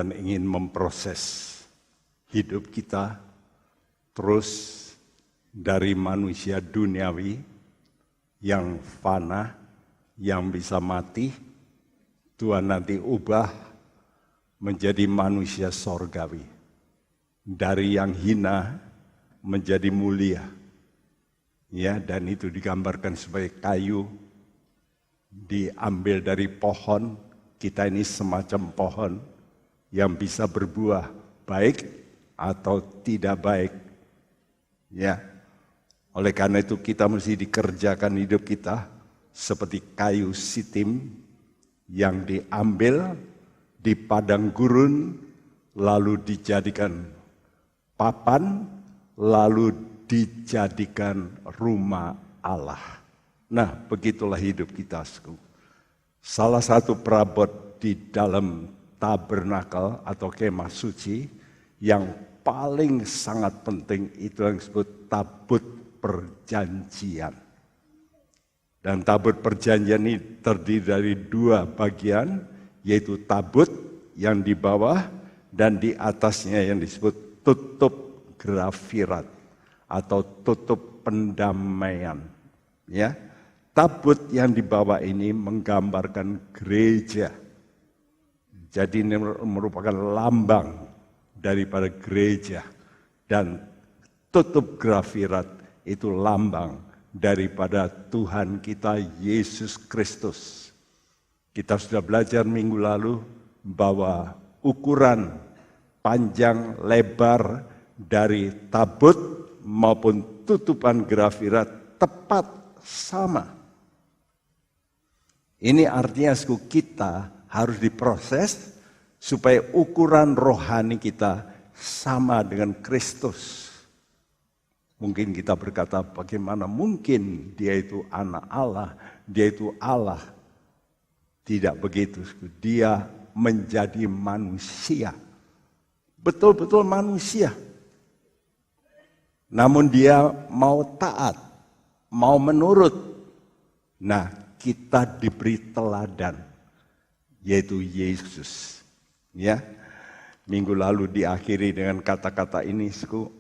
Tuhan ingin memproses hidup kita terus dari manusia duniawi yang fana, yang bisa mati, Tuhan nanti ubah menjadi manusia sorgawi. Dari yang hina menjadi mulia. Ya, dan itu digambarkan sebagai kayu diambil dari pohon. Kita ini semacam pohon yang bisa berbuah baik atau tidak baik. Ya. Oleh karena itu kita mesti dikerjakan hidup kita seperti kayu sitim yang diambil di padang gurun lalu dijadikan papan lalu dijadikan rumah Allah. Nah, begitulah hidup kita. Salah satu perabot di dalam tabernakel atau kemah suci yang paling sangat penting itu yang disebut tabut perjanjian. Dan tabut perjanjian ini terdiri dari dua bagian, yaitu tabut yang di bawah dan di atasnya yang disebut tutup grafirat atau tutup pendamaian. Ya, tabut yang di bawah ini menggambarkan gereja. Jadi ini merupakan lambang daripada gereja, dan tutup grafirat itu lambang daripada Tuhan kita Yesus Kristus. Kita sudah belajar minggu lalu bahwa ukuran panjang lebar dari tabut maupun tutupan grafirat tepat sama. Ini artinya kita harus diproses supaya ukuran rohani kita sama dengan Kristus. Mungkin kita berkata, bagaimana mungkin dia itu anak Allah, dia itu Allah. Tidak begitu, dia menjadi manusia. Betul-betul manusia. Namun dia mau taat, mau menurut. Nah, kita diberi teladan, yaitu Yesus. Ya, minggu lalu diakhiri dengan kata-kata ini,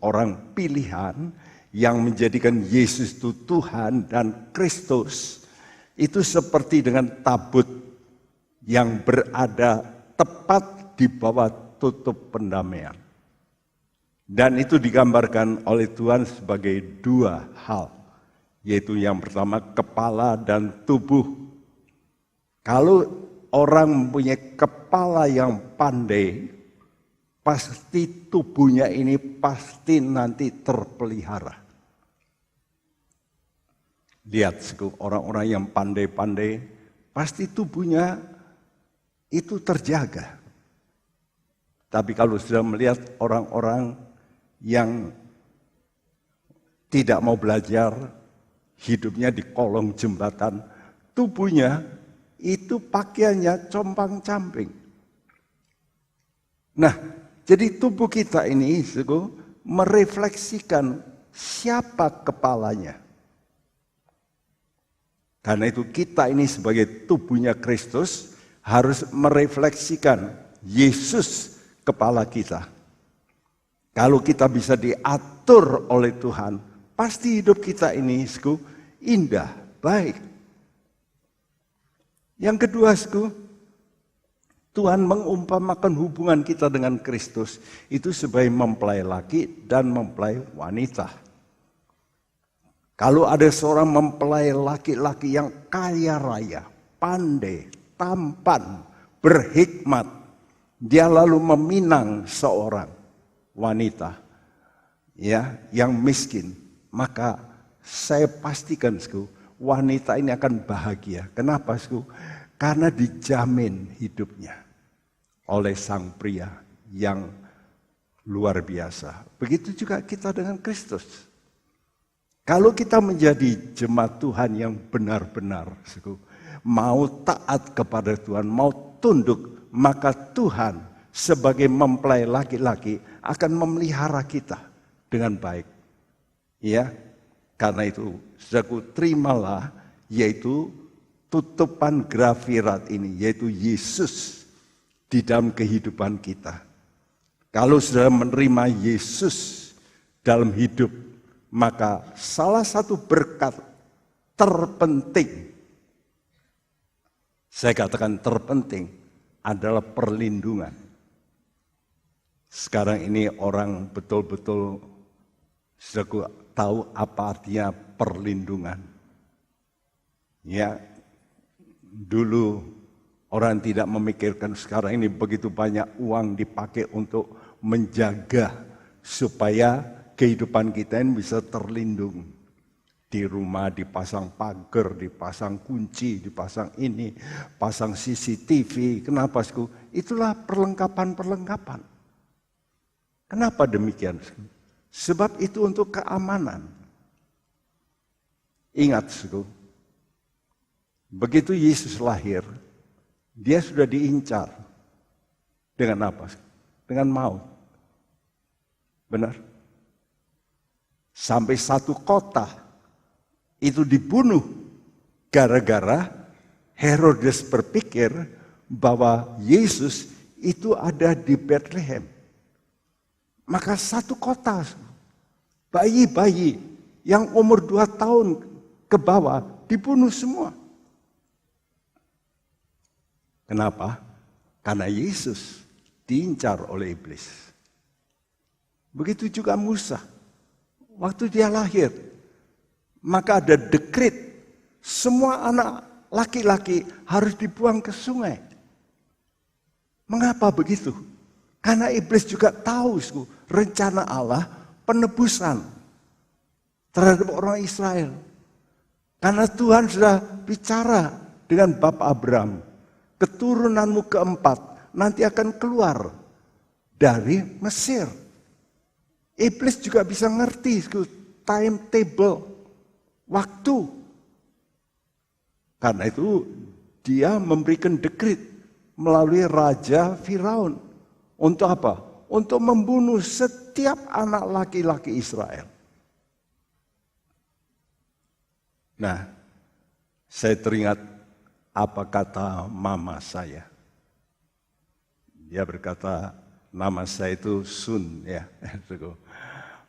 orang pilihan yang menjadikan Yesus itu Tuhan dan Kristus itu seperti dengan tabut yang berada tepat di bawah tutup pendamaian. Dan itu digambarkan oleh Tuhan sebagai dua hal, yaitu yang pertama kepala dan tubuh. Kalau orang mempunyai kepala yang pandai, pasti tubuhnya ini pasti nanti terpelihara. Lihat, orang-orang yang pandai-pandai, pasti tubuhnya itu terjaga. Tapi kalau sudah melihat orang-orang yang tidak mau belajar, hidupnya di kolong jembatan, tubuhnya itu pakaiannya compang-camping. Nah, jadi tubuh kita ini merefleksikan siapa kepalanya. Karena itu kita ini sebagai tubuhnya Kristus harus merefleksikan Yesus kepala kita. Kalau kita bisa diatur oleh Tuhan, pasti hidup kita ini indah, baik. Yang kedua, Tuhan mengumpamakan hubungan kita dengan Kristus itu sebagai mempelai laki dan mempelai wanita. Kalau ada seorang mempelai laki-laki yang kaya raya, pandai, tampan, berhikmat, dia lalu meminang seorang wanita ya yang miskin, maka saya pastikan wanita ini akan bahagia. Kenapa? Karena dijamin hidupnya oleh sang pria yang luar biasa. Begitu juga kita dengan Kristus. Kalau kita menjadi jemaat Tuhan yang benar-benar mau taat kepada Tuhan, mau tunduk, maka Tuhan sebagai mempelai laki-laki akan memelihara kita dengan baik. Ya, karena itu saudaraku, terimalah yaitu tutupan grafirat ini, yaitu Yesus. di dalam kehidupan kita. Kalau sudah menerima Yesus dalam hidup, maka salah satu berkat terpenting, saya katakan terpenting, adalah perlindungan. Sekarang ini orang betul-betul sudah tahu apa artinya perlindungan. Ya, dulu orang tidak memikirkan, sekarang ini begitu banyak uang dipakai untuk menjaga supaya kehidupan kita ini bisa terlindung. Di rumah dipasang pagar, dipasang kunci, dipasang ini, pasang CCTV. Kenapa? Itulah perlengkapan-perlengkapan. Kenapa demikian? Sebab itu untuk keamanan. Ingat, begitu Yesus lahir, dia sudah diincar. Dengan apa? Dengan maut. Benar? Sampai satu kota itu dibunuh gara-gara Herodes berpikir bahwa Yesus itu ada di Bethlehem. Maka satu kota, bayi-bayi yang umur 2 tahun ke bawah dibunuh semua. Kenapa? Karena Yesus diincar oleh iblis. Begitu juga Musa. Waktu dia lahir, maka ada dekret, semua anak laki-laki harus dibuang ke sungai. Mengapa begitu? Karena iblis juga tahu rencana Allah penebusan terhadap orang Israel. Karena Tuhan sudah bicara dengan Bapak Abraham, keturunanmu keempat nanti akan keluar dari Mesir. Iblis juga bisa ngerti timetable, waktu. Karena itu dia memberikan dekret melalui Raja Firaun. Untuk apa? Untuk membunuh setiap anak laki-laki Israel. Nah, saya teringat apa kata mama saya. Dia berkata, nama saya itu Sun, ya.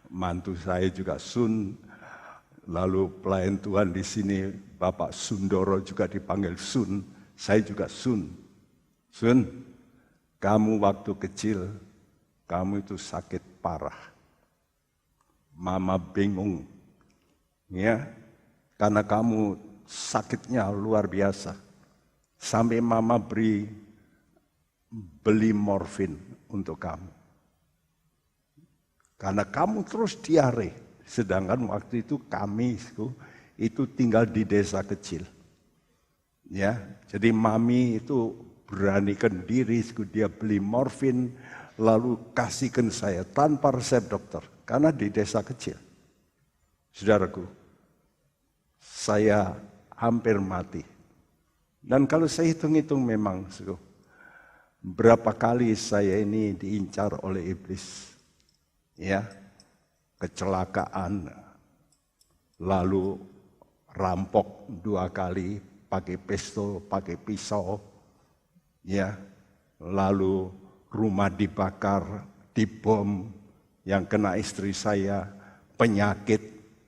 Mantu saya juga Sun. Lalu pelayan Tuhan di sini, Bapak Sundoro juga dipanggil Sun. Saya juga Sun. Sun, kamu waktu kecil, kamu itu sakit parah. Mama bingung, ya, karena kamu sakitnya luar biasa. Sampai mama beli morfin untuk kamu. Karena kamu terus diare. Sedangkan waktu itu kami itu tinggal di desa kecil. Ya, jadi mami itu beranikan diri, dia beli morfin lalu kasihkan saya tanpa resep dokter. Karena di desa kecil. Saudaraku, saya hampir mati. Dan kalau saya hitung-hitung memang berapa kali saya ini diincar oleh iblis. Ya, kecelakaan, lalu rampok 2 kali, pakai pistol, pakai pisau, ya, lalu rumah dibakar, dibom, yang kena istri saya, penyakit,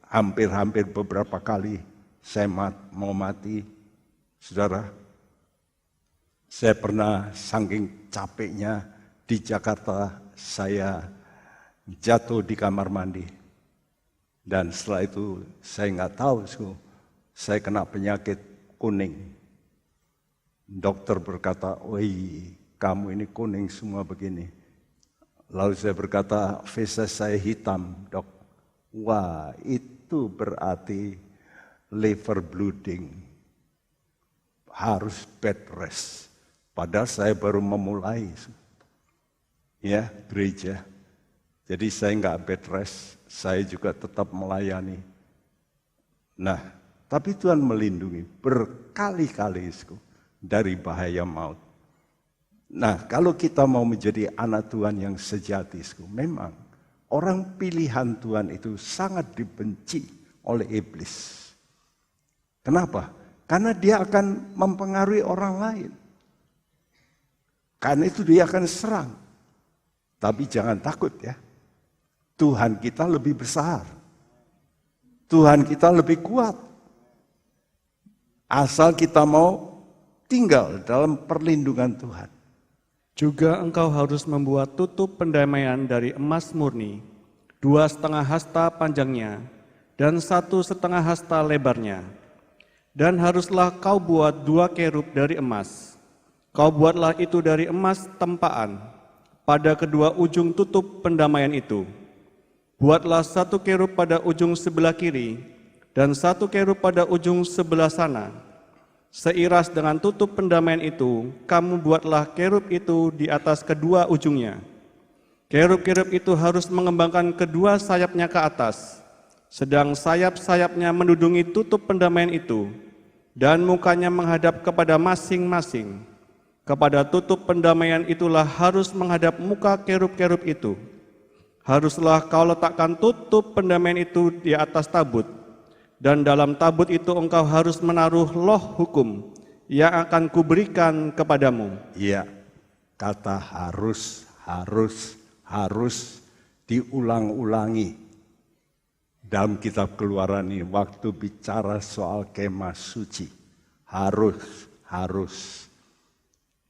hampir-hampir beberapa kali saya mau mati. Saudara, saya pernah saking capeknya di Jakarta, saya jatuh di kamar mandi. Dan setelah itu saya nggak tahu, saya kena penyakit kuning. Dokter berkata, "Woi, kamu ini kuning semua begini." Lalu saya berkata, "Feses saya hitam, dok." Wah, itu berarti liver bleeding. Harus bed rest. Padahal saya baru memulai, ya, gereja. Jadi saya nggak bed rest, saya juga tetap melayani. Nah, tapi Tuhan melindungi berkali-kali dari bahaya maut. Nah, kalau kita mau menjadi anak Tuhan yang sejati, memang orang pilihan Tuhan itu sangat dibenci oleh iblis. Kenapa? Karena dia akan mempengaruhi orang lain. Karena itu dia akan serang. Tapi jangan takut ya. Tuhan kita lebih besar. Tuhan kita lebih kuat. Asal kita mau tinggal dalam perlindungan Tuhan. Juga engkau harus membuat tutup pendamaian dari emas murni, 2,5 hasta panjangnya, dan 1,5 hasta lebarnya. Dan haruslah kau buat 2 kerub dari emas. Kau buatlah itu dari emas tempaan, pada kedua ujung tutup pendamaian itu. Buatlah 1 kerub pada ujung sebelah kiri, dan 1 kerub pada ujung sebelah sana. Seiras dengan tutup pendamaian itu, kamu buatlah kerub itu di atas kedua ujungnya. Kerub-kerub itu harus mengembangkan kedua sayapnya ke atas, sedang sayap-sayapnya menudungi tutup pendamaian itu, dan mukanya menghadap kepada masing-masing. Kepada tutup pendamaian itulah harus menghadap muka kerub-kerub itu. Haruslah kau letakkan tutup pendamaian itu di atas tabut, dan dalam tabut itu engkau harus menaruh loh hukum yang akan kuberikan kepadamu. Iya, kata harus diulang-ulangi. Dalam kitab Keluaran ini, waktu bicara soal kemah suci, harus.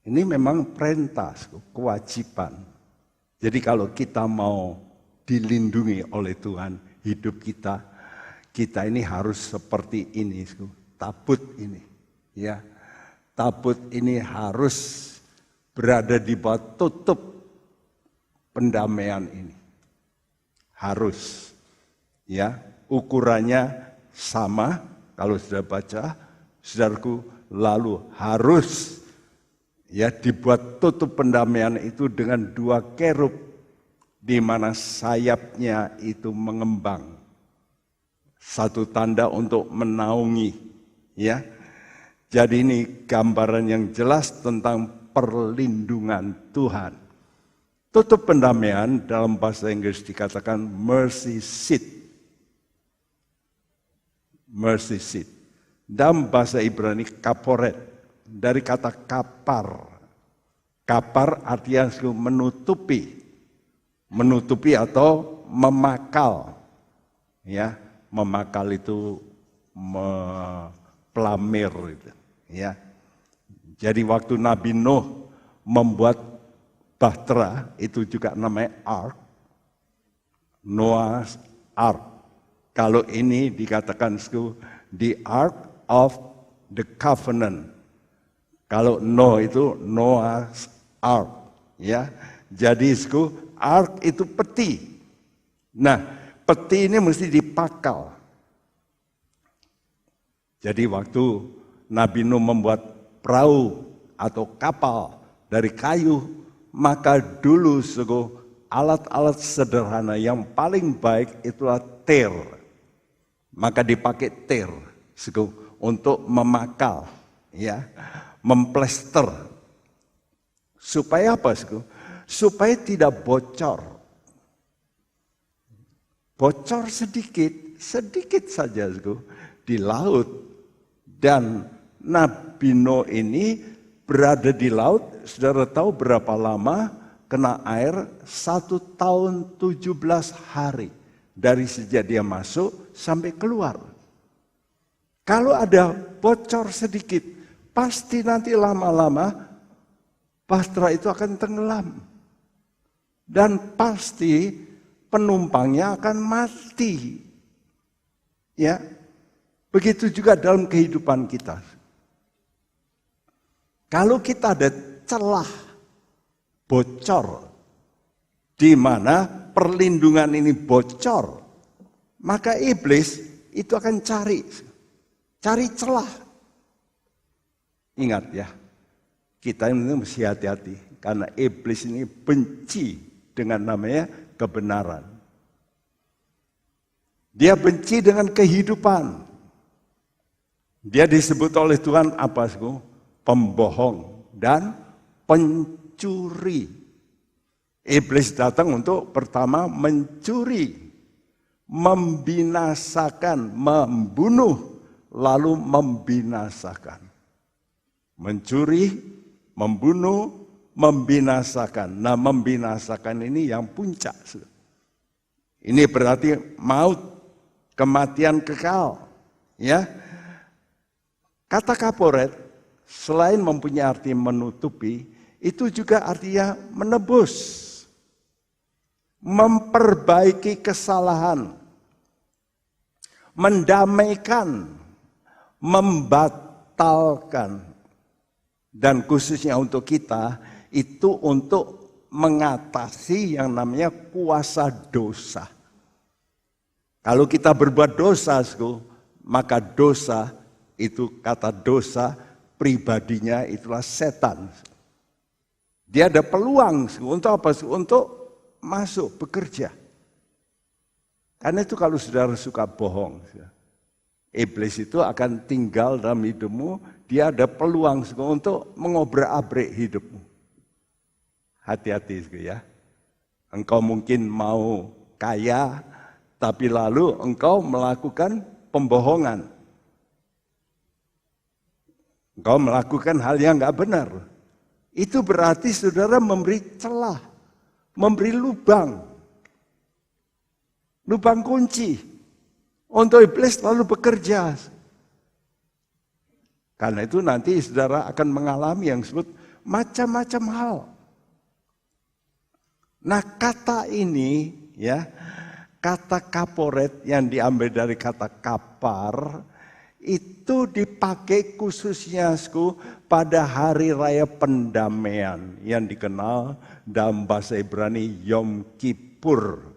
Ini memang perintah, kewajiban. Jadi kalau kita mau dilindungi oleh Tuhan, hidup kita ini harus seperti ini, tabut ini. Ya, tabut ini harus berada di bawah tutup pendamaian ini. Harus. Ya, ukurannya sama, kalau sudah baca, saudaraku, lalu harus ya dibuat tutup pendamaian itu dengan 2 kerub di mana sayapnya itu mengembang. Satu tanda untuk menaungi, ya. Jadi ini gambaran yang jelas tentang perlindungan Tuhan. Tutup pendamaian dalam bahasa Inggris dikatakan mercy seat. Mercy seat. Dalam bahasa Ibrani kaporet, dari kata kapar. Kapar artinya menutupi atau memakal. Ya, memakal itu pelamir gitu, ya. Jadi waktu Nabi Nuh membuat bahtera, itu juga namanya ark. Noah's ark. Kalau ini dikatakan the ark of the covenant. Kalau Noah itu Noah's ark, ya. Jadi ark itu peti. Nah, peti ini mesti dipakal. Jadi waktu Nabi Nuh membuat perahu atau kapal dari kayu, maka dulu alat-alat sederhana yang paling baik itulah tir. Maka dipakai tir untuk memakal, ya, memplester. Supaya apa? Supaya tidak bocor. Bocor sedikit saja di laut. Dan Nabi Nuh ini berada di laut, saudara tahu berapa lama kena air? 1 tahun 17 hari. Dari sejak dia masuk sampai keluar. Kalau ada bocor sedikit, pasti nanti lama-lama bahtera itu akan tenggelam. Dan pasti penumpangnya akan mati. Ya. Begitu juga dalam kehidupan kita. Kalau kita ada celah bocor, di mana perlindungan ini bocor, maka iblis itu akan cari celah. Ingat ya, kita ini mesti hati-hati, karena iblis ini benci dengan namanya kebenaran. Dia benci dengan kehidupan. Dia disebut oleh Tuhan apa? Pembohong dan pencuri. Iblis datang untuk pertama mencuri, membinasakan, membunuh, lalu membinasakan. Mencuri, membunuh, membinasakan. Nah, membinasakan ini yang puncak. Ini berarti maut, kematian kekal. Ya, kata kaporet selain mempunyai arti menutupi, itu juga artinya menebus, memperbaiki kesalahan, mendamaikan, membatalkan. Dan khususnya untuk kita, itu untuk mengatasi yang namanya kuasa dosa. Kalau kita berbuat dosa, maka dosa itu, kata dosa pribadinya itulah setan. Dia ada peluang untuk apa? Untuk masuk bekerja. Karena itu kalau saudara suka bohong, iblis itu akan tinggal dalam hidupmu, dia ada peluang untuk mengobrak-abrik hidupmu. Hati-hati ya. Engkau mungkin mau kaya, tapi lalu engkau melakukan pembohongan. Engkau melakukan hal yang enggak benar. Itu berarti saudara memberi celah, memberi lubang kunci untuk iblis lalu bekerja. Karena itu nanti saudara akan mengalami yang disebut macam-macam hal. Nah, kata ini ya, kata kaporet yang diambil dari kata kapar itu dipakai khususnya pada hari raya pendamaian yang dikenal dalam bahasa Ibrani Yom Kippur.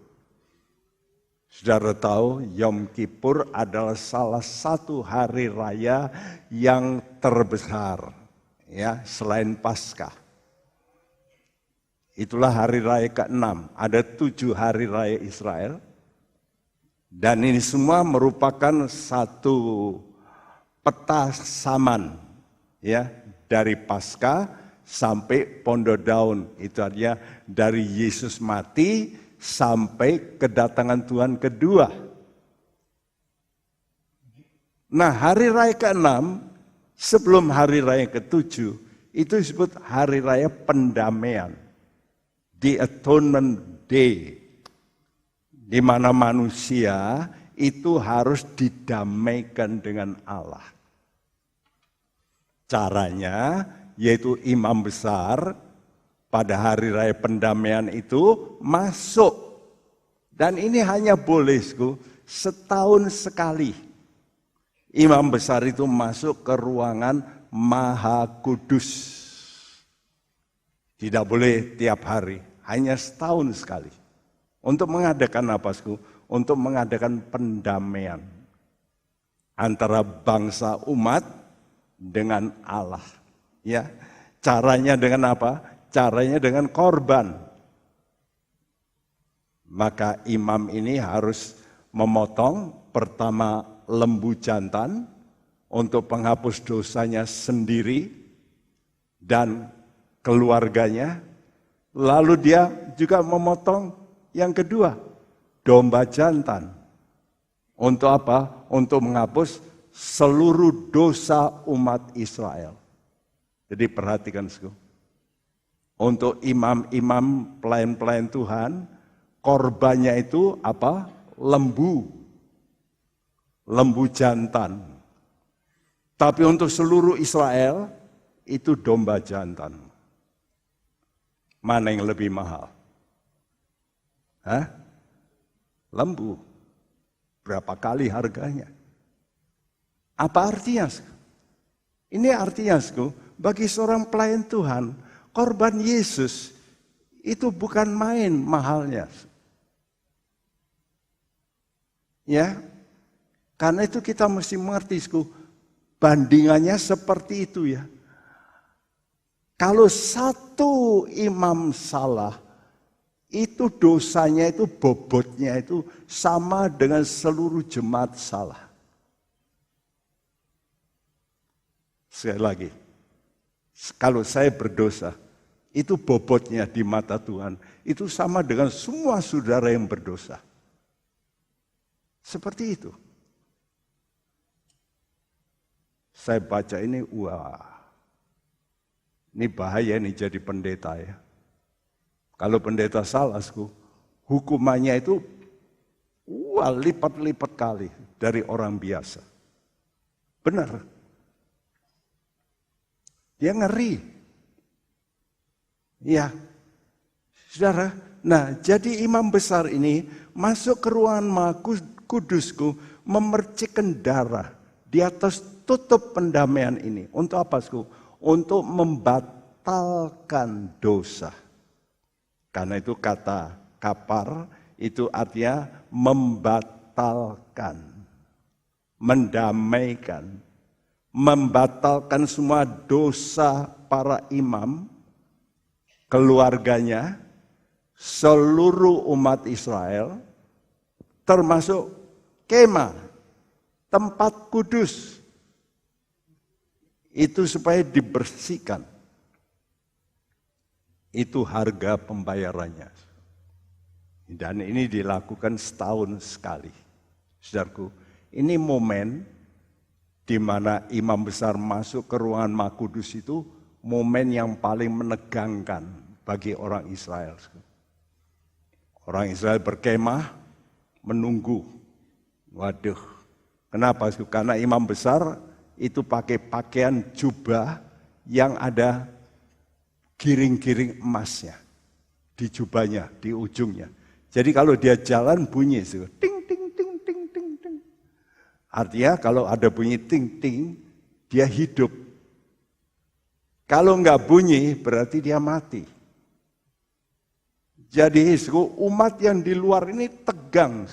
Saudara tahu Yom Kippur adalah salah satu hari raya yang terbesar ya, selain Paskah. Itulah hari raya ke-6. Ada 7 hari raya Israel. Dan ini semua merupakan satu peta saman ya, dari Paskah sampai Pondo Daun. Itu artinya dari Yesus mati sampai kedatangan Tuhan kedua. Nah, hari raya ke-6 sebelum hari raya ke-7 itu disebut hari raya pendamaian. The Atonement Day, di mana manusia itu harus didamaikan dengan Allah. Caranya yaitu imam besar pada hari raya pendamaian itu masuk. Dan ini hanya boleh setahun sekali. Imam besar itu masuk ke ruangan Maha Kudus. Tidak boleh tiap hari, hanya setahun sekali. Untuk mengadakan apa? Untuk mengadakan pendamaian antara bangsa umat dengan Allah. Ya, caranya dengan apa? Caranya dengan korban. Maka imam ini harus memotong pertama lembu jantan untuk penghapus dosanya sendiri dan keluarganya. Lalu dia juga memotong yang kedua, domba jantan. Untuk apa? Untuk menghapus seluruh dosa umat Israel. Jadi perhatikan, untuk imam-imam pelayan-pelayan Tuhan, korbannya itu apa? Lembu jantan. Tapi untuk seluruh Israel, itu domba jantan. Mana yang lebih mahal? Lembu. Berapa kali harganya? Apa artinya? Ini artinya, bagi seorang pelayan Tuhan, korban Yesus itu bukan main mahalnya. Ya, karena itu kita mesti mengerti, bandingannya seperti itu ya. Kalau satu imam salah, itu dosanya itu bobotnya itu sama dengan seluruh jemaat salah. Sekali lagi, kalau saya berdosa, itu bobotnya di mata Tuhan, itu sama dengan semua saudara yang berdosa. Seperti itu. Saya baca ini, wah. Ini bahaya nih jadi pendeta ya. Kalau pendeta salah, hukumannya itu lipat-lipat kali dari orang biasa. Benar. Dia ngeri. Ya, saudara. Nah, jadi imam besar ini masuk ke ruangan Maha Kudusku, memercikkan darah di atas tutup pendamaian ini. Untuk apa, Untuk membatalkan dosa. Karena itu kata kapar itu artinya membatalkan, mendamaikan, membatalkan semua dosa para imam, keluarganya, seluruh umat Israel, termasuk kemah, tempat kudus. Itu supaya dibersihkan. Itu harga pembayarannya. Dan ini dilakukan setahun sekali. Saudaraku, ini momen di mana imam besar masuk ke ruangan Maha Kudus itu momen yang paling menegangkan bagi orang Israel. Orang Israel berkemah, menunggu. Waduh, kenapa? Karena imam besar itu pakai pakaian jubah yang ada giring-giring emasnya di jubahnya, di ujungnya. Jadi kalau dia jalan bunyi ting ting ting ting ting ting. Artinya kalau ada bunyi ting ting, dia hidup. Kalau enggak bunyi berarti dia mati. Jadi umat yang di luar ini tegang.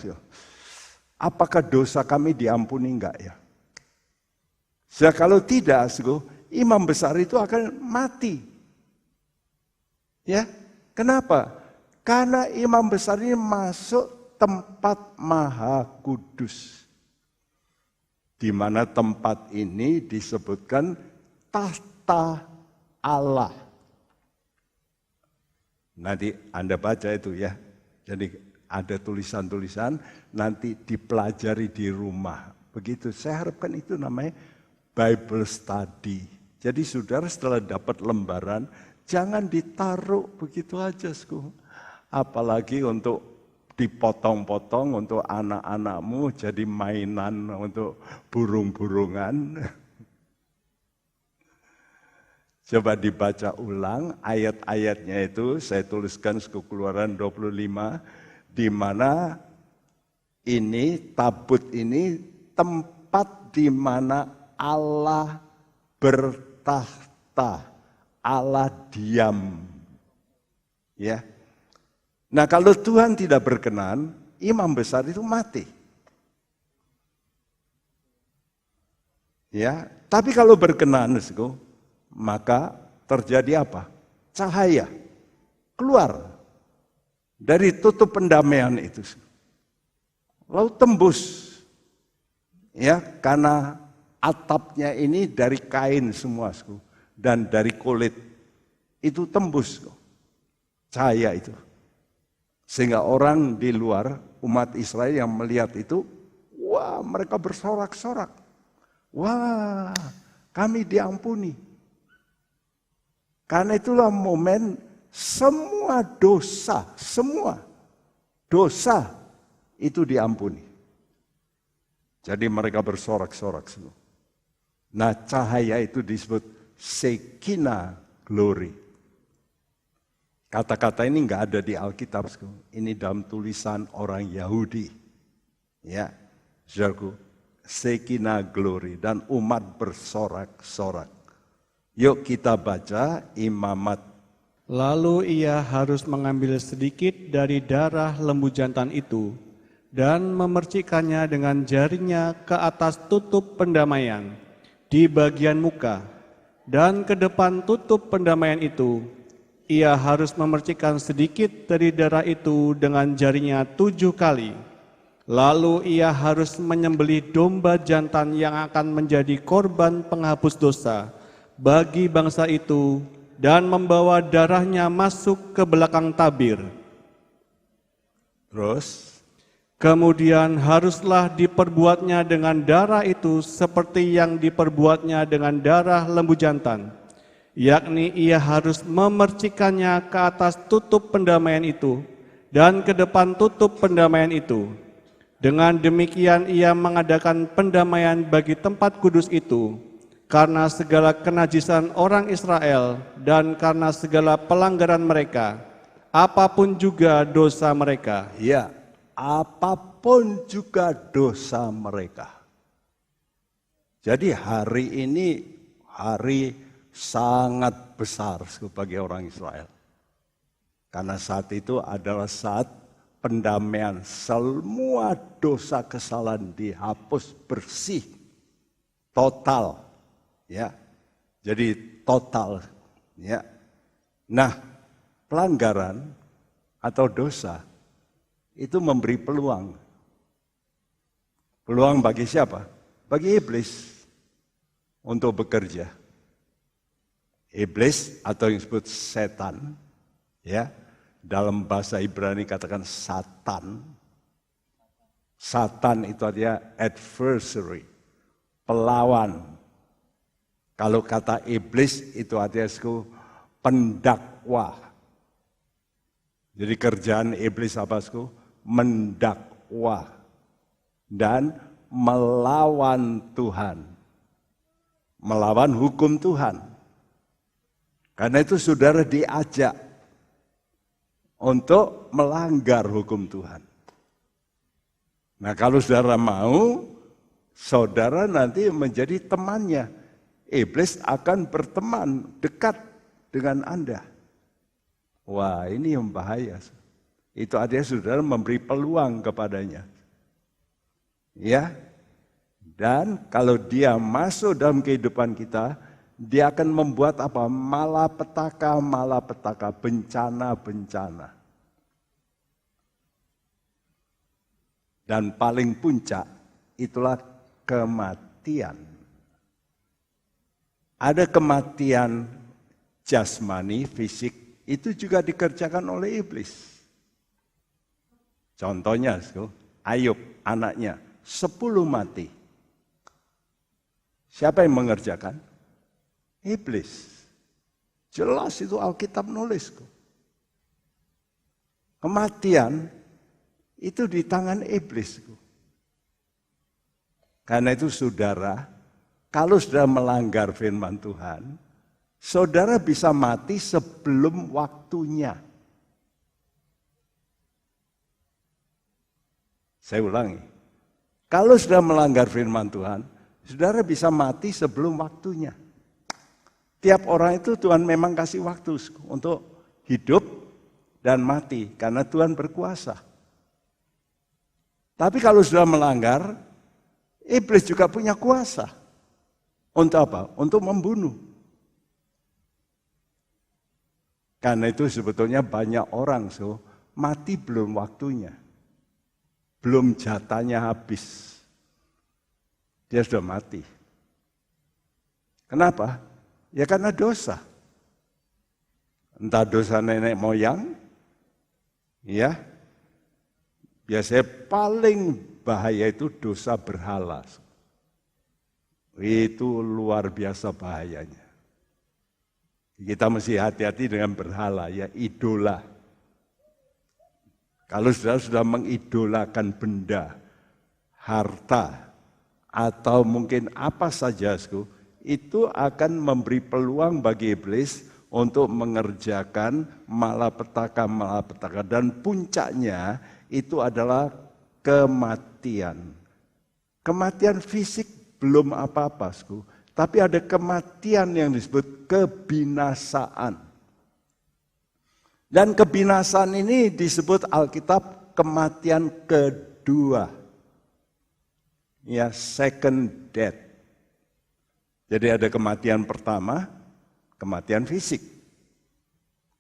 Apakah dosa kami diampuni enggak ya? Kalau tidak, imam besar itu akan mati. Ya, kenapa? Karena imam besar ini masuk tempat Maha Kudus. Di mana tempat ini disebutkan tahta Allah. Nanti Anda baca itu ya. Jadi ada tulisan-tulisan, nanti dipelajari di rumah. Begitu, saya harapkan itu namanya Bible study. Jadi saudara setelah dapat lembaran, jangan ditaruh begitu aja. Apalagi untuk dipotong-potong untuk anak-anakmu jadi mainan untuk burung-burungan. Coba dibaca ulang ayat-ayatnya itu, saya tuliskan Keluaran 25, di mana ini tabut ini tempat di mana Allah bertahta, Allah diam. Ya. Nah, kalau Tuhan tidak berkenan, imam besar itu mati. Ya, tapi kalau berkenan, maka terjadi apa? Cahaya keluar dari tutup pendamaian itu. Lalu tembus. Ya, karena atapnya ini dari kain semua, dan dari kulit. Itu tembus cahaya itu. Sehingga orang di luar, umat Israel yang melihat itu, wah, mereka bersorak-sorak. Wah, kami diampuni. Karena itulah momen semua dosa itu diampuni. Jadi mereka bersorak-sorak semua. Nah, cahaya itu disebut Shekinah glory. Kata-kata ini enggak ada di Alkitab. Ini dalam tulisan orang Yahudi. Ya, saudaraku, Shekinah glory dan umat bersorak-sorak. Yuk kita baca Imamat. Lalu ia harus mengambil sedikit dari darah lembu jantan itu dan memercikkannya dengan jarinya ke atas tutup pendamaian di bagian muka, dan ke depan tutup pendamaian itu ia harus memercikkan sedikit dari darah itu dengan jarinya 7 kali. Lalu ia harus menyembelih domba jantan yang akan menjadi korban penghapus dosa bagi bangsa itu dan membawa darahnya masuk ke belakang tabir. Terus? Kemudian haruslah diperbuatnya dengan darah itu seperti yang diperbuatnya dengan darah lembu jantan. yakni ia harus memercikannya ke atas tutup pendamaian itu dan ke depan tutup pendamaian itu. Dengan demikian ia mengadakan pendamaian bagi tempat kudus itu, karena segala kenajisan orang Israel dan karena segala pelanggaran mereka, apapun juga dosa mereka. Ya, apapun juga dosa mereka. Jadi hari ini hari sangat besar bagi orang Israel. Karena saat itu adalah saat pendamaian, semua dosa kesalahan dihapus bersih, total, ya. Jadi total, ya. Nah, pelanggaran atau dosa itu memberi peluang. Peluang bagi siapa? Bagi iblis untuk bekerja. Iblis atau yang disebut setan, ya. Dalam bahasa Ibrani katakan Satan. Satan itu artinya adversary, pelawan. Kalau kata iblis itu artinya pendakwa. Jadi kerjaan iblis apa? Mendakwa dan melawan Tuhan. Melawan hukum Tuhan. Karena itu saudara diajak untuk melanggar hukum Tuhan. Nah, kalau saudara mau, saudara nanti menjadi temannya. Iblis akan berteman dekat dengan Anda. Wah, ini yang bahaya. Itu artinya saudara memberi peluang kepadanya. Ya. Dan kalau dia masuk dalam kehidupan kita, dia akan membuat apa? Malapetaka, bencana-bencana. Dan paling puncak, itulah kematian. Ada kematian jasmani, fisik, itu juga dikerjakan oleh iblis. Contohnya, Ayub, anaknya, 10 mati. Siapa yang mengerjakan? Iblis. Jelas itu Alkitab nulis. Kematian itu di tangan iblis. Karena itu saudara, kalau sudah melanggar firman Tuhan, saudara bisa mati sebelum waktunya. Saya ulangi. Kalau sudah melanggar firman Tuhan, saudara bisa mati sebelum waktunya. Tiap orang itu Tuhan memang kasih waktu untuk hidup dan mati karena Tuhan berkuasa. Tapi kalau sudah melanggar, iblis juga punya kuasa. Untuk apa? Untuk membunuh. Karena itu sebetulnya banyak orang mati belum waktunya. Belum jatahnya habis. Dia sudah mati. Kenapa? Ya karena dosa. Entah dosa nenek moyang, ya. Biasanya paling bahaya itu dosa berhala. Itu luar biasa bahayanya. Kita mesti hati-hati dengan berhala, ya idola. Kalau sudah mengidolakan benda, harta, atau mungkin apa saja, itu akan memberi peluang bagi iblis untuk mengerjakan malapetaka. Dan puncaknya itu adalah kematian. Kematian fisik belum apa-apa, tapi ada kematian yang disebut kebinasaan. Dan kebinasaan ini disebut Alkitab kematian kedua. Ya, second death. Jadi ada kematian pertama, kematian fisik.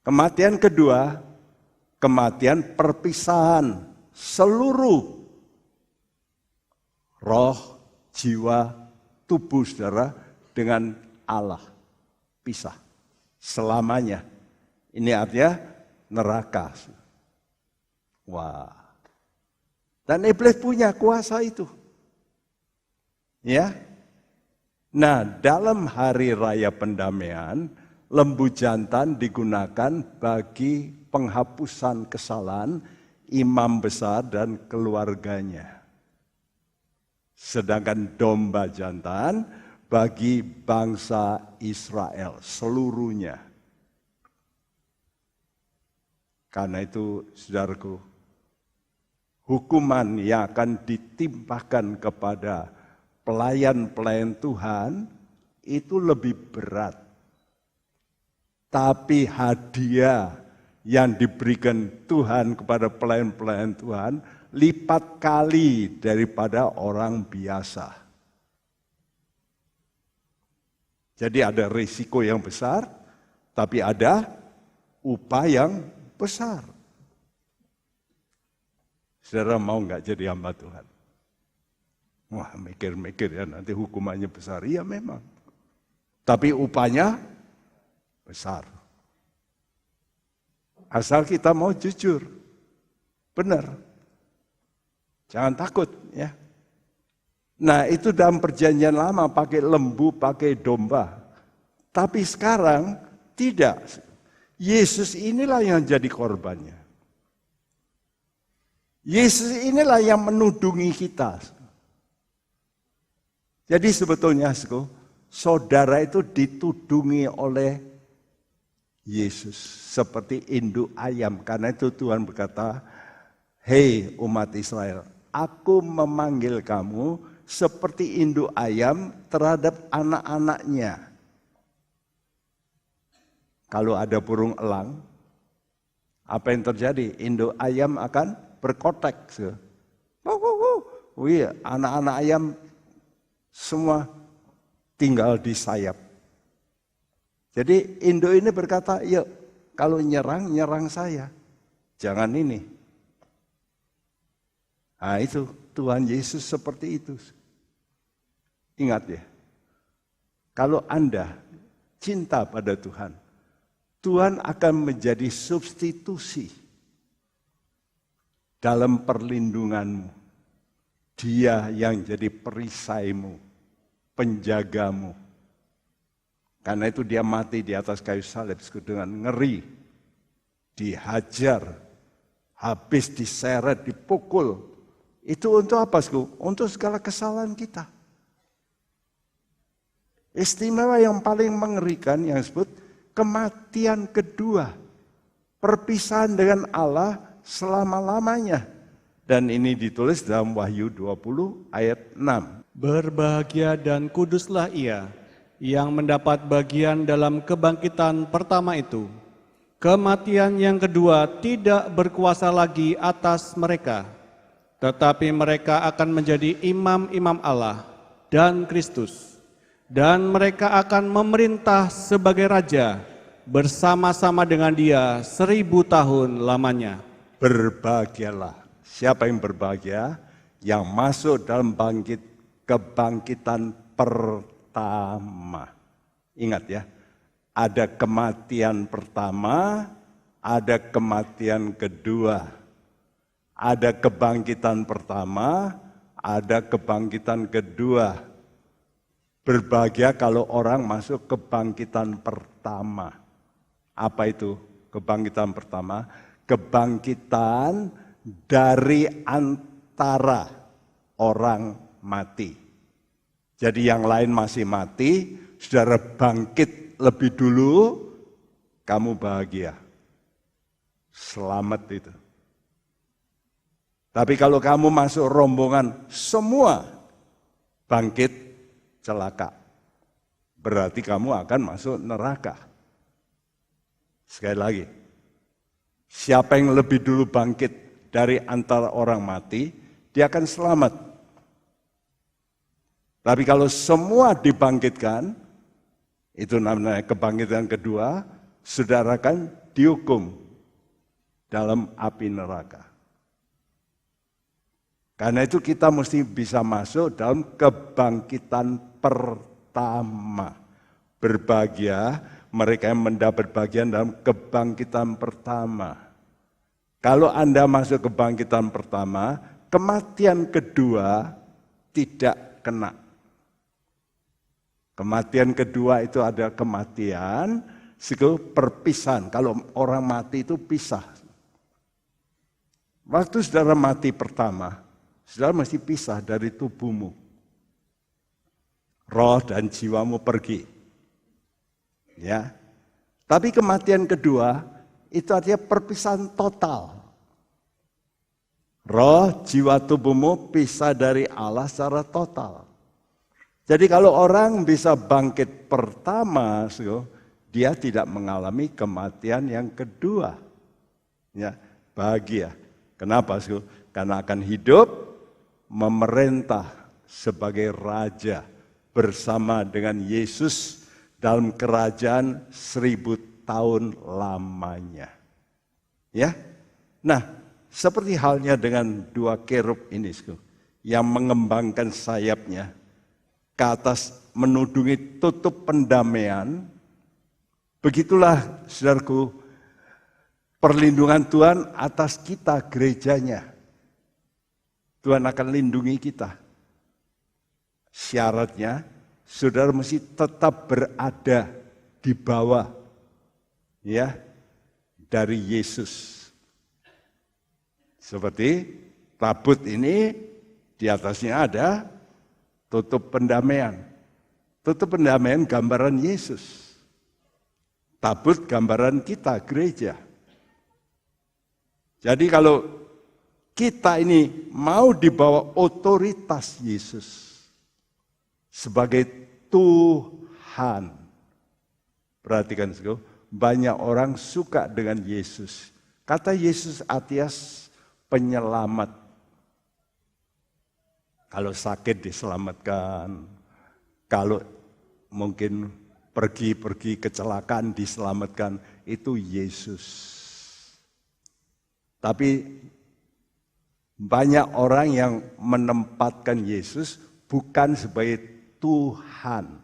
Kematian kedua, kematian perpisahan seluruh roh, jiwa, tubuh saudara dengan Allah. Pisah selamanya. Ini artinya neraka. Wah. Dan iblis punya kuasa itu. Ya. Nah, dalam hari raya pendamaian, lembu jantan digunakan bagi penghapusan kesalahan imam besar dan keluarganya. Sedangkan domba jantan bagi bangsa Israel seluruhnya. Karena itu, saudaraku, hukuman yang akan ditimpakan kepada pelayan-pelayan Tuhan itu lebih berat. Tapi hadiah yang diberikan Tuhan kepada pelayan-pelayan Tuhan lipat kali daripada orang biasa. Jadi ada risiko yang besar, tapi ada upah yang besar. Saudara mau nggak jadi hamba Tuhan? Wah, mikir-mikir ya, nanti hukumannya besar. Iya memang. Tapi upahnya besar. Asal kita mau jujur. Benar. Jangan takut ya. Nah, itu dalam perjanjian lama pakai lembu, pakai domba. Tapi sekarang tidak. Yesus inilah yang jadi korbannya. Yesus inilah yang menudungi kita. Jadi sebetulnya, saudara itu ditudungi oleh Yesus seperti induk ayam. Karena itu Tuhan berkata, "Hei umat Israel, aku memanggil kamu seperti induk ayam terhadap anak-anaknya." Kalau ada burung elang, apa yang terjadi? Induk ayam akan berkotek. Wih, anak-anak ayam semua tinggal di sayap. Jadi induk ini berkata, "Yuk, kalau nyerang saya. Jangan ini." Nah itu, Tuhan Yesus seperti itu. Ingat ya, kalau Anda cinta pada Tuhan, Tuhan akan menjadi substitusi dalam perlindunganmu. Dia yang jadi perisaimu, penjagamu. Karena itu dia mati di atas kayu salib dengan ngeri, dihajar, habis diseret, dipukul. Itu untuk apa, Untuk segala kesalahan kita. Istimewa yang paling mengerikan yang disebut kematian kedua. Perpisahan dengan Allah selama-lamanya. Dan ini ditulis dalam Wahyu 20 ayat 6. Berbahagia dan kuduslah ia yang mendapat bagian dalam kebangkitan pertama itu. Kematian yang kedua tidak berkuasa lagi atas mereka, tetapi mereka akan menjadi imam-imam Allah dan Kristus. Dan mereka akan memerintah sebagai raja bersama-sama dengan dia 1000 tahun lamanya. Berbahagialah. Siapa yang berbahagia? Yang masuk dalam kebangkitan pertama. Ingat ya, ada kematian pertama, ada kematian kedua. Ada kebangkitan pertama, ada kebangkitan kedua. Berbahagia kalau orang masuk kebangkitan pertama. Apa itu kebangkitan pertama? Kebangkitan dari antara orang mati. Jadi yang lain masih mati, saudara bangkit lebih dulu, kamu bahagia. Selamat itu. Tapi kalau kamu masuk rombongan semua bangkit, celaka. Berarti kamu akan masuk neraka. Sekali lagi, siapa yang lebih dulu bangkit dari antara orang mati, dia akan selamat. Tapi kalau semua dibangkitkan, itu namanya kebangkitan kedua, saudara akan dihukum dalam api neraka. Karena itu kita mesti bisa masuk dalam kebangkitan pertama. Berbahagia mereka yang mendapat bagian dalam kebangkitan pertama. Kalau Anda masuk kebangkitan pertama, kematian kedua tidak kena. Kematian kedua itu ada kematian perpisahan. Kalau orang mati itu pisah. Waktu saudara mati pertama, saudara mesti pisah dari tubuhmu. Roh dan jiwamu pergi. Ya. Tapi kematian kedua itu artinya perpisahan total. Roh, jiwa, tubuhmu pisah dari Allah secara total. Jadi kalau orang bisa bangkit pertama, dia tidak mengalami kematian yang kedua. Ya, bahagia. Kenapa? Karena akan hidup memerintah sebagai raja bersama dengan Yesus dalam kerajaan 1000 tahun lamanya. Ya. Nah, seperti halnya dengan dua kerub ini yang mengembangkan sayapnya ke atas menudungi tutup pendamaian, begitulah saudaraku perlindungan Tuhan atas kita gerejanya. Tuhan akan lindungi kita. Syaratnya saudara mesti tetap berada di bawah ya dari Yesus. Seperti tabut ini di atasnya ada tutup pendamaian. Tutup pendamaian gambaran Yesus. Tabut gambaran kita, gereja. Jadi kalau kita ini mau dibawa otoritas Yesus sebagai Tuhan. Perhatikan, banyak orang suka dengan Yesus. Kata Yesus Atias, penyelamat. Kalau sakit diselamatkan, kalau mungkin pergi kecelakaan diselamatkan, itu Yesus. Tapi banyak orang yang menempatkan Yesus bukan sebagai Tuhan.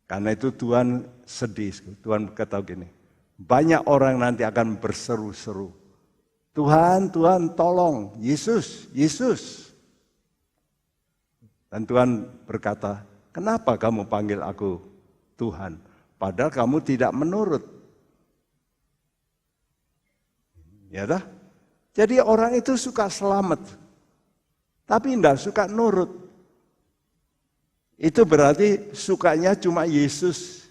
Karena itu Tuhan sedih, Tuhan berkata gini, banyak orang nanti akan berseru-seru, Tuhan, Tuhan tolong, Yesus, Yesus. Dan Tuhan berkata, kenapa kamu panggil aku Tuhan? Padahal kamu tidak menurut. Ya dah? Jadi orang itu suka selamat, tapi tidak suka nurut. Itu berarti sukanya cuma Yesus,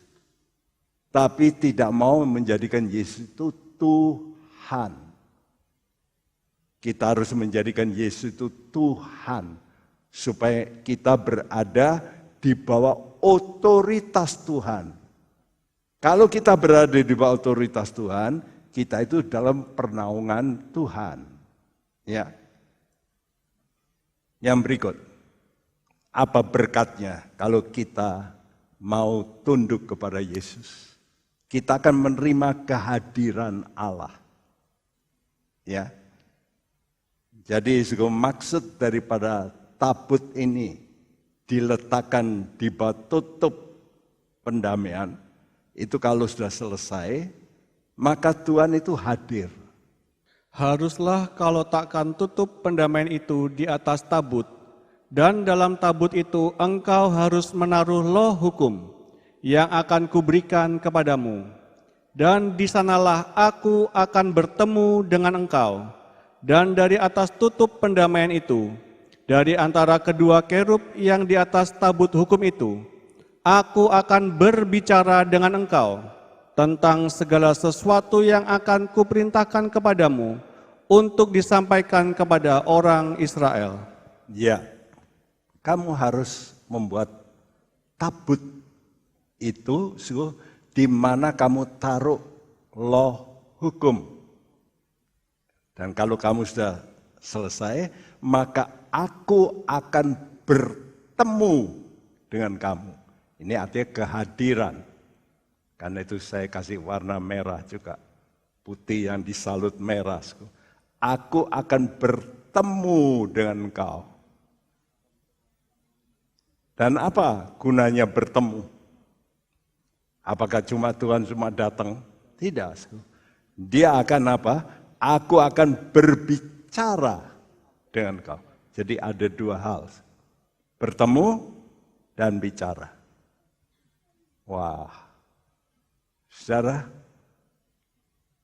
tapi tidak mau menjadikan Yesus itu Tuhan. Kita harus menjadikan Yesus itu Tuhan, supaya kita berada di bawah otoritas Tuhan. Kalau kita berada di bawah otoritas Tuhan, kita itu dalam pernaungan Tuhan. Ya. Yang berikut, apa berkatnya kalau kita mau tunduk kepada Yesus? Kita akan menerima kehadiran Allah. Ya. Jadi maksud daripada tabut ini diletakkan di bawah tutup pendamaian, itu kalau sudah selesai, maka Tuhan itu hadir. Haruslah kalau takkan tutup pendamaian itu di atas tabut, dan dalam tabut itu engkau harus menaruh loh hukum yang akan kuberikan kepadamu. Dan di sanalah aku akan bertemu dengan engkau. Dan dari atas tutup pendamaian itu, dari antara kedua kerub yang di atas tabut hukum itu, aku akan berbicara dengan engkau tentang segala sesuatu yang akan kuperintahkan kepadamu untuk disampaikan kepada orang Israel. Ya, kamu harus membuat tabut itu di mana kamu taruh loh hukum. Dan kalau kamu sudah selesai, maka aku akan bertemu dengan kamu. Ini artinya kehadiran. Karena itu saya kasih warna merah juga. Putih yang disalut merah. Aku akan bertemu dengan engkau. Dan apa gunanya bertemu? Apakah cuma Tuhan cuma datang? Tidak. Dia akan apa? Aku akan berbicara dengan kau. Jadi ada dua hal. Bertemu dan bicara. Wah, Saudara,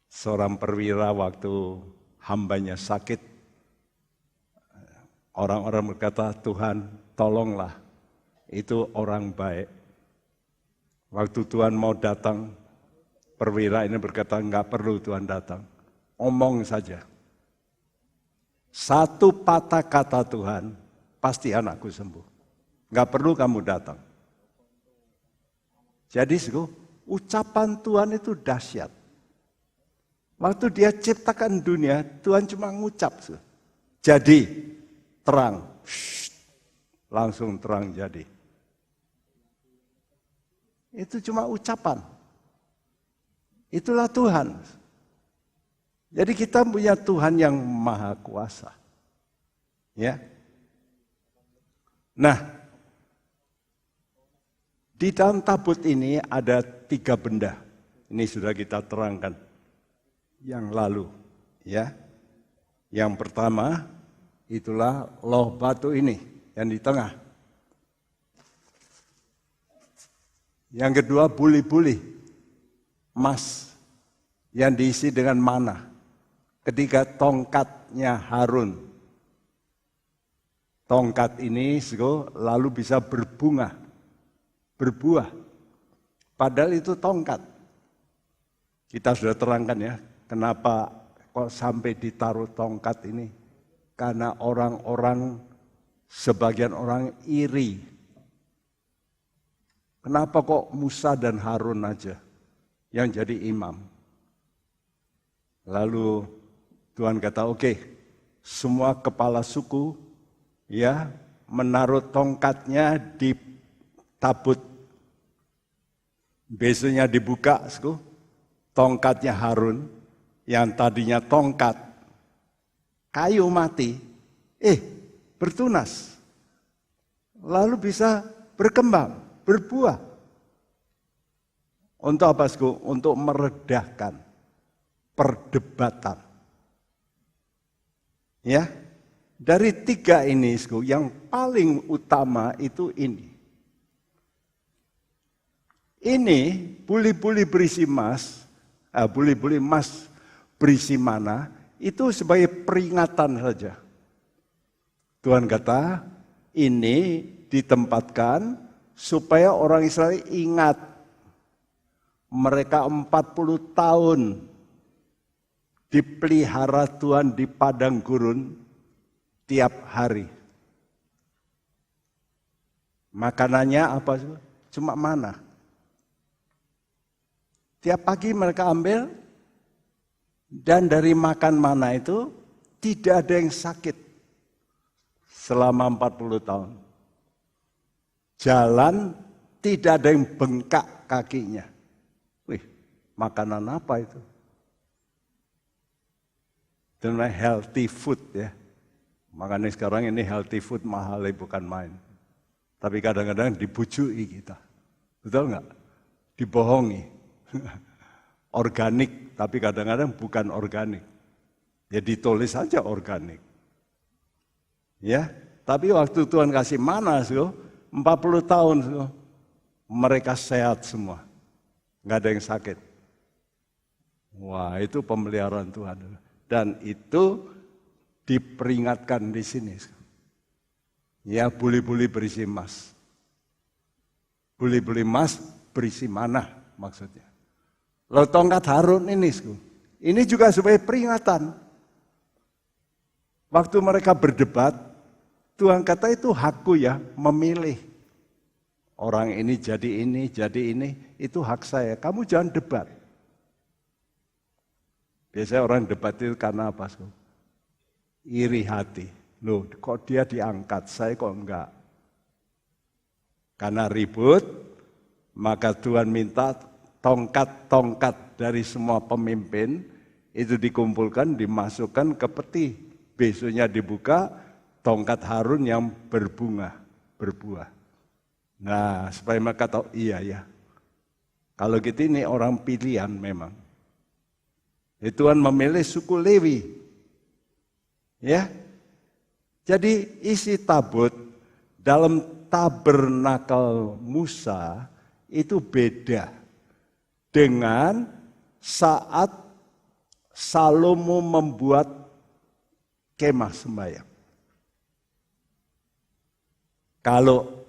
seorang perwira waktu hambanya sakit, orang-orang berkata, Tuhan tolonglah, itu orang baik. Waktu Tuhan mau datang, perwira ini berkata, enggak perlu Tuhan datang, omong saja. Satu patah kata Tuhan, pasti anakku sembuh. Enggak perlu kamu datang. Jadi ucapan Tuhan itu dahsyat. Waktu dia ciptakan dunia, Tuhan cuma ngucap. Jadi, terang. Langsung terang jadi. Itu cuma ucapan. Itulah Tuhan. Jadi kita punya Tuhan yang maha kuasa. Ya. Nah, di dalam tabut ini ada 3 benda. Ini sudah kita terangkan yang lalu, ya. Yang pertama itulah loh batu ini yang di tengah. Yang kedua buli-buli emas yang diisi dengan mana. Ketiga tongkatnya Harun. Tongkat ini lalu bisa berbuah. Padahal itu tongkat. Kita sudah terangkan ya, kenapa kok sampai ditaruh tongkat ini. Karena orang-orang, sebagian orang iri. Kenapa kok Musa dan Harun aja yang jadi imam. Lalu Tuhan kata, oke, semua kepala suku ya menaruh tongkatnya di tabut. Besoknya dibuka, tongkatnya Harun, yang tadinya tongkat, kayu mati, bertunas. Lalu bisa berkembang, berbuah. Untuk apa, Untuk meredahkan perdebatan. Ya, dari 3 ini, yang paling utama itu ini. Ini buli-buli berisi emas, buli-buli emas berisi mana, itu sebagai peringatan saja. Tuhan kata, ini ditempatkan supaya orang Israel ingat mereka 40 tahun dipelihara Tuhan di padang gurun tiap hari. Makanannya apa? Cuma mana. Tiap pagi mereka ambil, dan dari makan mana itu tidak ada yang sakit selama 40 tahun. Jalan tidak ada yang bengkak kakinya. Wih, makanan apa itu? Itu namanya healthy food ya. Makanya sekarang ini healthy food mahal bukan main. Tapi kadang-kadang dibujui kita. Betul nggak? Dibohongi. Organik, tapi kadang-kadang bukan organik. Ya ditulis saja organik. Ya, tapi waktu Tuhan kasih mana, 40 tahun, mereka sehat semua. Nggak ada yang sakit. Wah, itu pemeliharaan Tuhan. Dan itu diperingatkan di sini. Ya, buli-buli berisi emas. Buli-buli emas berisi mana maksudnya. Lalu tongkat Harun ini juga sebagai peringatan. Waktu mereka berdebat, Tuhan kata itu hakku ya memilih. Orang ini, jadi itu hak saya. Kamu jangan debat. Biasanya orang debat itu karena apa? Iri hati. Loh, kok dia diangkat, saya kok enggak. Karena ribut, maka Tuhan minta tongkat-tongkat dari semua pemimpin itu dikumpulkan, dimasukkan ke peti. Besoknya dibuka, tongkat Harun yang berbuah. Nah, supaya mereka tahu, iya ya. Kalau gitu ini orang pilihan memang. Tuhan memilih suku Lewi. Ya. Jadi isi tabut dalam tabernakel Musa itu beda dengan saat Salomo membuat kemah sembahyang. Kalau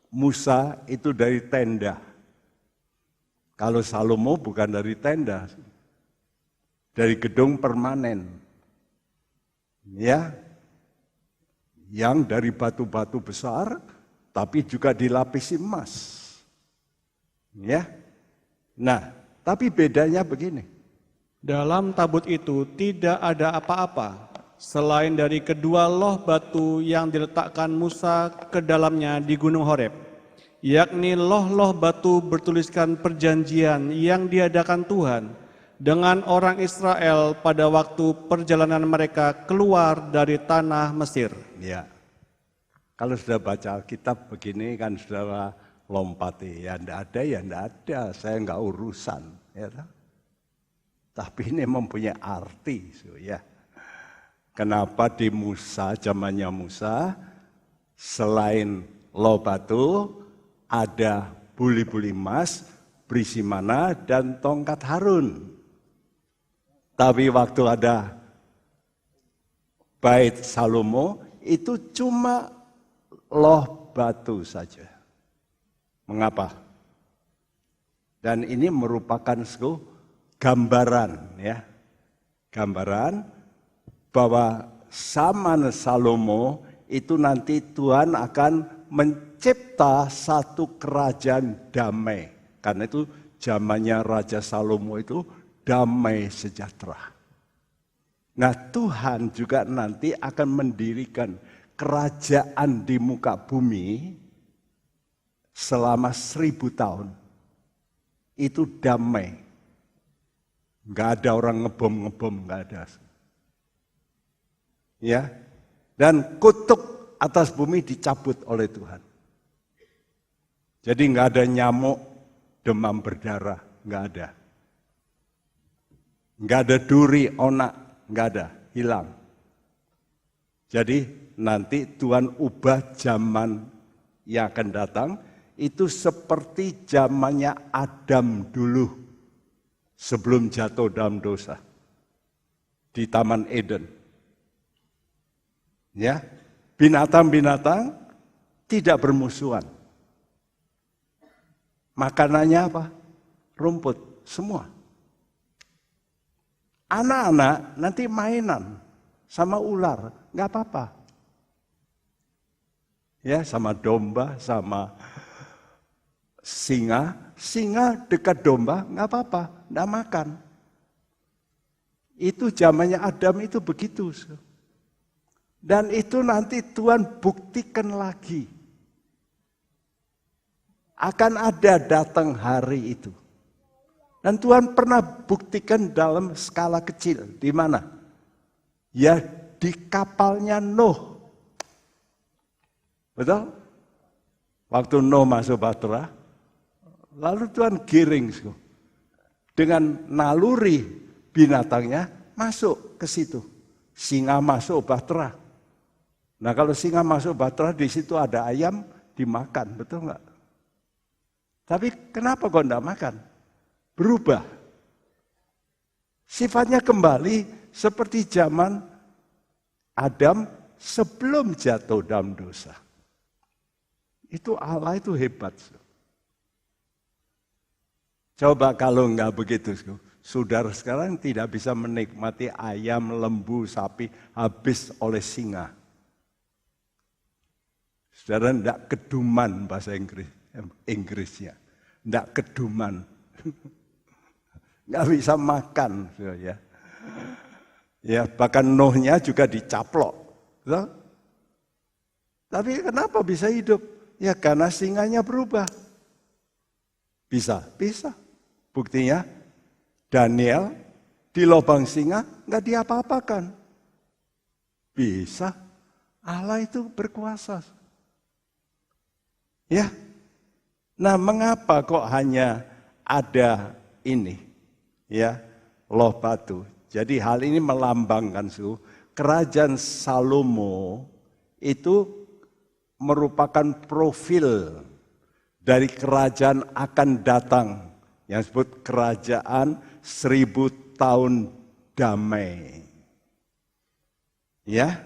Musa itu dari tenda, kalau Salomo bukan dari tenda, dari gedung permanen, ya, yang dari batu-batu besar, tapi juga dilapisi emas, ya. Nah, tapi bedanya begini. Dalam tabut itu tidak ada apa-apa selain dari kedua loh batu yang diletakkan Musa ke dalamnya di Gunung Horeb, yakni loh-loh batu bertuliskan perjanjian yang diadakan Tuhan dengan orang Israel pada waktu perjalanan mereka keluar dari tanah Mesir. Ya, kalau sudah baca Alkitab begini kan saudara lompati, ya enggak ada, saya enggak urusan. Ya, tapi ini mempunyai arti, ya. Kenapa di Musa, zamannya Musa, selain loh batu, ada buli-buli emas, berisi mana, dan tongkat Harun. Tapi waktu ada bait Salomo, itu cuma loh batu saja. Mengapa? Dan ini merupakan gambaran, ya, gambaran bahwa zaman Salomo itu nanti Tuhan akan mencipta satu kerajaan damai. Karena itu zamannya Raja Salomo itu damai sejahtera. Nah, Tuhan juga nanti akan mendirikan kerajaan di muka bumi selama 1000 tahun. Itu damai. Enggak ada orang ngebom, enggak ada. Ya, dan kutuk atas bumi dicabut oleh Tuhan. Jadi enggak ada nyamuk, demam berdarah, enggak ada. Enggak ada duri, onak, enggak ada, hilang. Jadi nanti Tuhan ubah zaman yang akan datang itu seperti zamannya Adam dulu sebelum jatuh dalam dosa di Taman Eden. Ya, binatang-binatang tidak bermusuhan. Makanannya apa? Rumput, semua. Anak-anak nanti mainan sama ular, nggak apa-apa. Ya, sama domba, sama singa. Singa dekat domba, nggak apa-apa, nggak makan. Itu zamannya Adam itu begitu. Dan itu nanti Tuhan buktikan lagi. Akan ada datang hari itu. Dan Tuhan pernah buktikan dalam skala kecil. Di mana? Ya di kapalnya Nuh. Betul? Waktu Nuh masuk bahtera, lalu Tuhan giring. Dengan naluri binatangnya masuk ke situ. Singa masuk bahtera. Nah kalau singa masuk bahtera, di situ ada ayam dimakan, betul nggak? Tapi kenapa kok enggak makan? Berubah. Sifatnya kembali seperti zaman Adam sebelum jatuh dalam dosa. Itu Allah itu hebat. Coba kalau enggak begitu, saudara sekarang tidak bisa menikmati ayam, lembu, sapi habis oleh singa. Saudara enggak keduman bahasa Inggrisnya. Enggak keduman. Enggak bisa makan. Ya. Ya, bahkan Nuhnya juga dicaplok. Betul? Tapi kenapa bisa hidup? Ya karena singanya berubah. Bisa. Buktinya Daniel di lubang singa enggak diapa-apakan. Bisa. Allah itu berkuasa. Ya. Nah, mengapa kok hanya ada ini? Ya, loh batu. Jadi hal ini melambangkan kerajaan Salomo itu merupakan profil dari kerajaan akan datang yang disebut kerajaan 1000 tahun damai. Ya,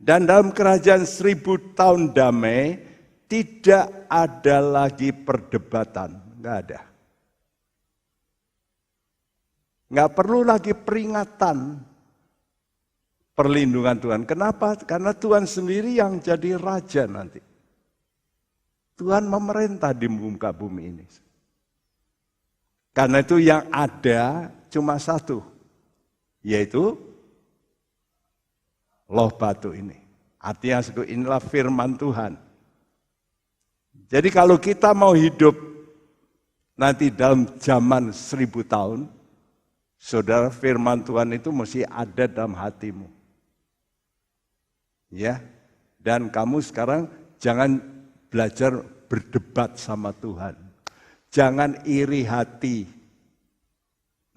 dan dalam kerajaan 1000 tahun damai tidak ada lagi perdebatan, enggak ada. Enggak perlu lagi peringatan perlindungan Tuhan. Kenapa? Karena Tuhan sendiri yang jadi raja nanti. Tuhan memerintah di muka bumi ini. Karena itu yang ada cuma satu, yaitu loh batu ini. Artinya inilah firman Tuhan. Jadi kalau kita mau hidup nanti dalam zaman 1000 tahun, saudara, firman Tuhan itu mesti ada dalam hatimu. Ya, dan kamu sekarang jangan belajar berdebat sama Tuhan. Jangan iri hati.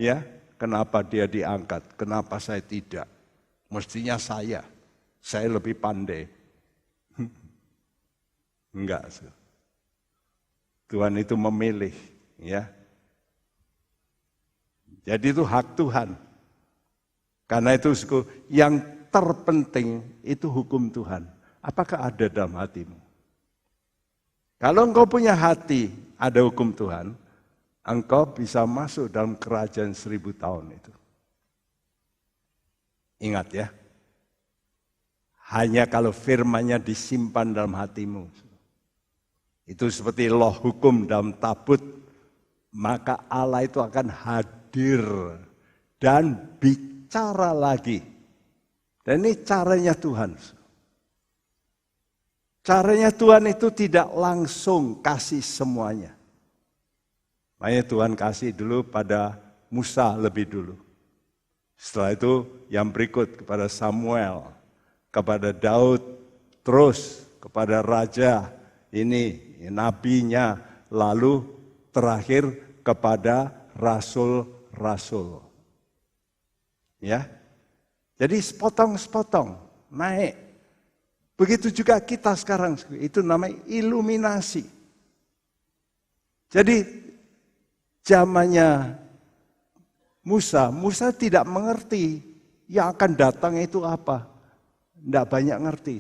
Ya, kenapa dia diangkat? Kenapa saya tidak? Mestinya saya lebih pandai. Enggak. Tuhan itu memilih, ya. Jadi itu hak Tuhan. Karena itu yang terpenting itu hukum Tuhan. Apakah ada dalam hatimu? Kalau engkau punya hati, ada hukum Tuhan, engkau bisa masuk dalam kerajaan 1000 tahun itu. Ingat ya, hanya kalau firman-Nya disimpan dalam hatimu. Itu seperti loh hukum dalam tabut, maka Allah itu akan hadir dan bicara lagi. Dan ini caranya Tuhan. Caranya Tuhan itu tidak langsung kasih semuanya. Makanya Tuhan kasih dulu pada Musa lebih dulu. Setelah itu yang berikut kepada Samuel, kepada Daud, terus kepada raja ini, nabinya, lalu terakhir kepada rasul-rasul. Ya, jadi sepotong-sepotong naik. Begitu juga kita sekarang, itu namanya iluminasi. Jadi zamannya Musa tidak mengerti yang akan datang itu apa. Tidak banyak ngerti.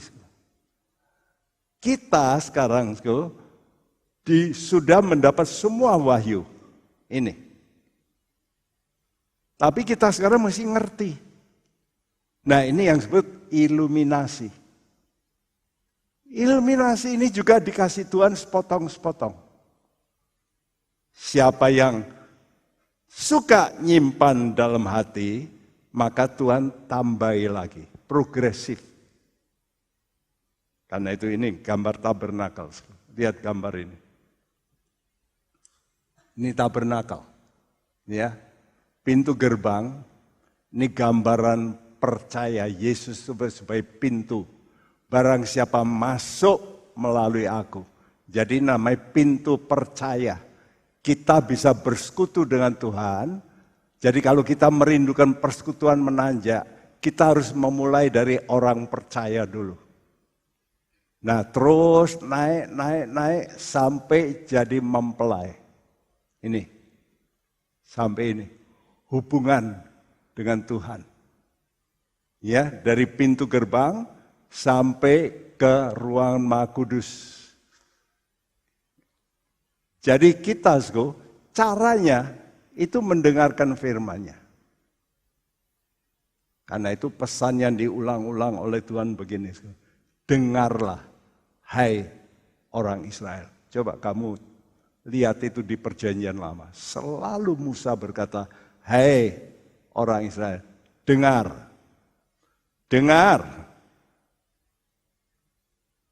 Kita sekarang sudah mendapat semua wahyu ini. Tapi kita sekarang mesti ngerti. Nah, ini yang disebut iluminasi. Iluminasi ini juga dikasih Tuhan sepotong-sepotong. Siapa yang suka nyimpan dalam hati, maka Tuhan tambahi lagi, progresif. Karena itu ini gambar tabernakel. Lihat gambar ini. Ini tabernakel. Ya. Pintu gerbang, ini gambaran percaya Yesus sebagai pintu. Barang siapa masuk melalui aku. Jadi namanya pintu percaya. Kita bisa bersekutu dengan Tuhan. Jadi kalau kita merindukan persekutuan menanjak, kita harus memulai dari orang percaya dulu. Nah, terus naik sampai jadi mempelai. Ini, sampai ini, hubungan dengan Tuhan. Ya, dari pintu gerbang sampai ke ruangan Maha Kudus. Jadi kita, caranya itu mendengarkan firman-Nya. Karena itu pesan yang diulang-ulang oleh Tuhan begini. Dengarlah, hai orang Israel. Coba kamu lihat itu di perjanjian lama. Selalu Musa berkata, hai orang Israel, dengar. Dengar.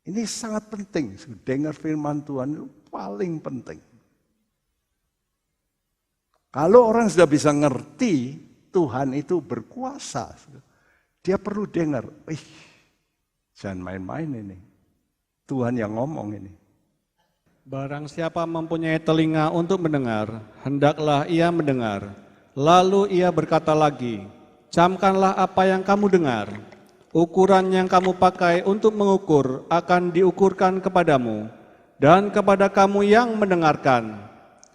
Ini sangat penting. Dengar firman Tuhan itu paling penting. Kalau orang sudah bisa ngerti Tuhan itu berkuasa, dia perlu dengar. Jangan main-main ini. Tuhan yang ngomong ini. Barang siapa mempunyai telinga untuk mendengar, hendaklah ia mendengar. Lalu ia berkata lagi, camkanlah apa yang kamu dengar. Ukuran yang kamu pakai untuk mengukur akan diukurkan kepadamu dan kepada kamu yang mendengarkan.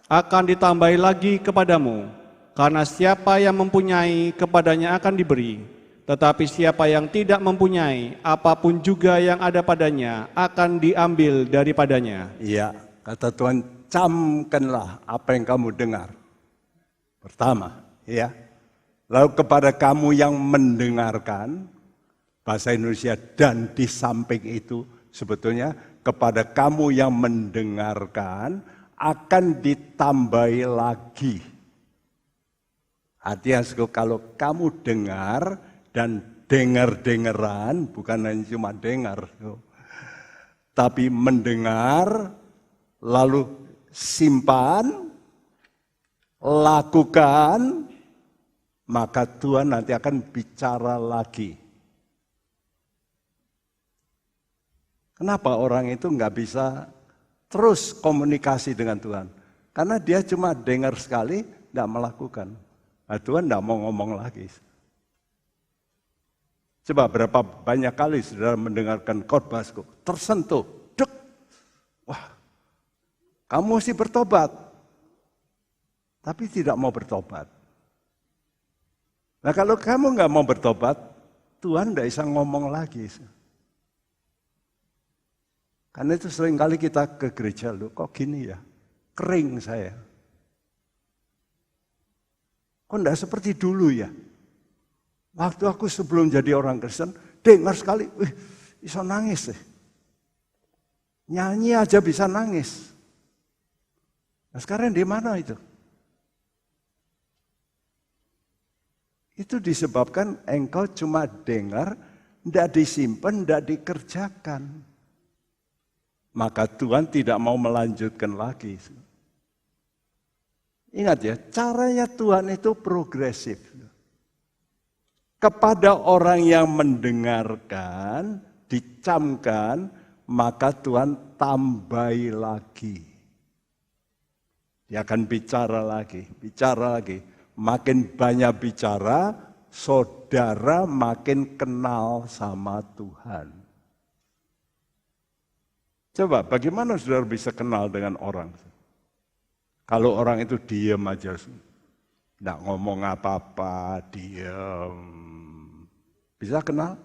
akan ditambahi lagi kepadamu. Karena siapa yang mempunyai, kepadanya akan diberi. Tetapi siapa yang tidak mempunyai, apapun juga yang ada padanya, akan diambil daripadanya. Iya, kata Tuhan, camkanlah apa yang kamu dengar. Pertama, ya. Lalu kepada kamu yang mendengarkan, bahasa Indonesia, dan di samping itu, sebetulnya kepada kamu yang mendengarkan, akan ditambahi lagi. Artinya kalau kamu dengar dan dengar-dengaran, bukan hanya cuma dengar, tapi mendengar, lalu simpan, lakukan, maka Tuhan nanti akan bicara lagi. Kenapa orang itu nggak bisa terus komunikasi dengan Tuhan? Karena dia cuma dengar sekali, nggak melakukan. Nah, Tuhan tidak mau ngomong lagi. Coba berapa banyak kali saudara mendengarkan khotbahku, tersentuh, dek, wah, kamu mesti bertobat, tapi tidak mau bertobat. Nah kalau kamu nggak mau bertobat, Tuhan tidak bisa ngomong lagi. Karena itu seringkali kita ke gereja, loh kok gini ya, kering saya. Kok enggak seperti dulu ya? Waktu aku sebelum jadi orang Kristen, dengar sekali, bisa nangis deh. Nyanyi aja bisa nangis. Nah sekarang di mana itu? Itu disebabkan engkau cuma dengar, enggak disimpan, enggak dikerjakan. Maka Tuhan tidak mau melanjutkan lagi. Ingat ya, caranya Tuhan itu progresif. Kepada orang yang mendengarkan, dicamkan, maka Tuhan tambahi lagi. Dia akan bicara lagi. Makin banyak bicara, saudara makin kenal sama Tuhan. Coba, bagaimana saudara bisa kenal dengan orang? Kalau orang itu diam aja, tidak ngomong apa-apa, diam. Bisa kenal?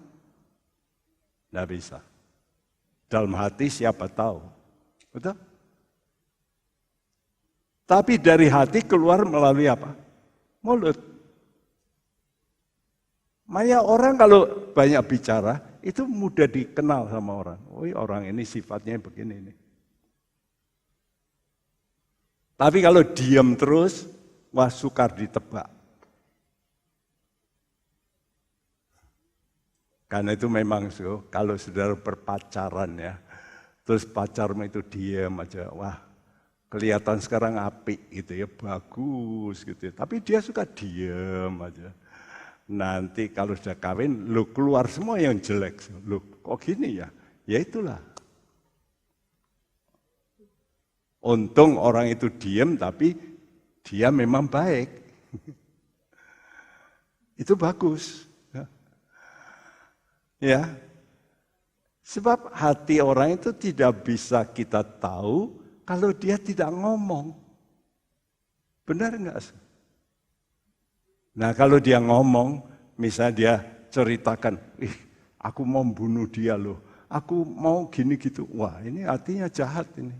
Tidak bisa. Dalam hati siapa tahu. Betul? Tapi dari hati keluar melalui apa? Mulut. Makanya orang kalau banyak bicara, itu mudah dikenal sama orang. Oh, orang ini sifatnya begini nih. Tapi kalau diam terus, wah sukar ditebak. Karena itu memang kalau saudara berpacaran ya, terus pacarmu itu diam aja, wah kelihatan sekarang apik gitu ya, bagus gitu ya. Tapi dia suka diam aja. Nanti kalau sudah kawin, lu keluar semua yang jelek. Lu kok gini ya? Ya itulah. Untung orang itu diam tapi dia memang baik. Itu bagus. Ya. Sebab hati orang itu tidak bisa kita tahu kalau dia tidak ngomong. Benar enggak? Nah kalau dia ngomong, misalnya dia ceritakan, aku mau bunuh dia loh, aku mau gini gitu. Wah ini artinya jahat ini.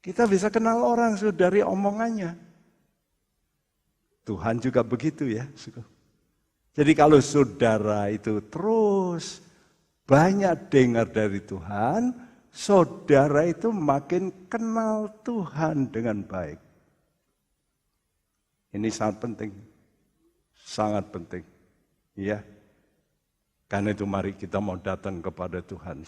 Kita bisa kenal orang dari omongannya. Tuhan juga begitu ya. Jadi kalau saudara itu terus banyak dengar dari Tuhan, saudara itu makin kenal Tuhan dengan baik. Ini sangat penting. Sangat penting. Ya. Karena itu mari kita mau datang kepada Tuhan.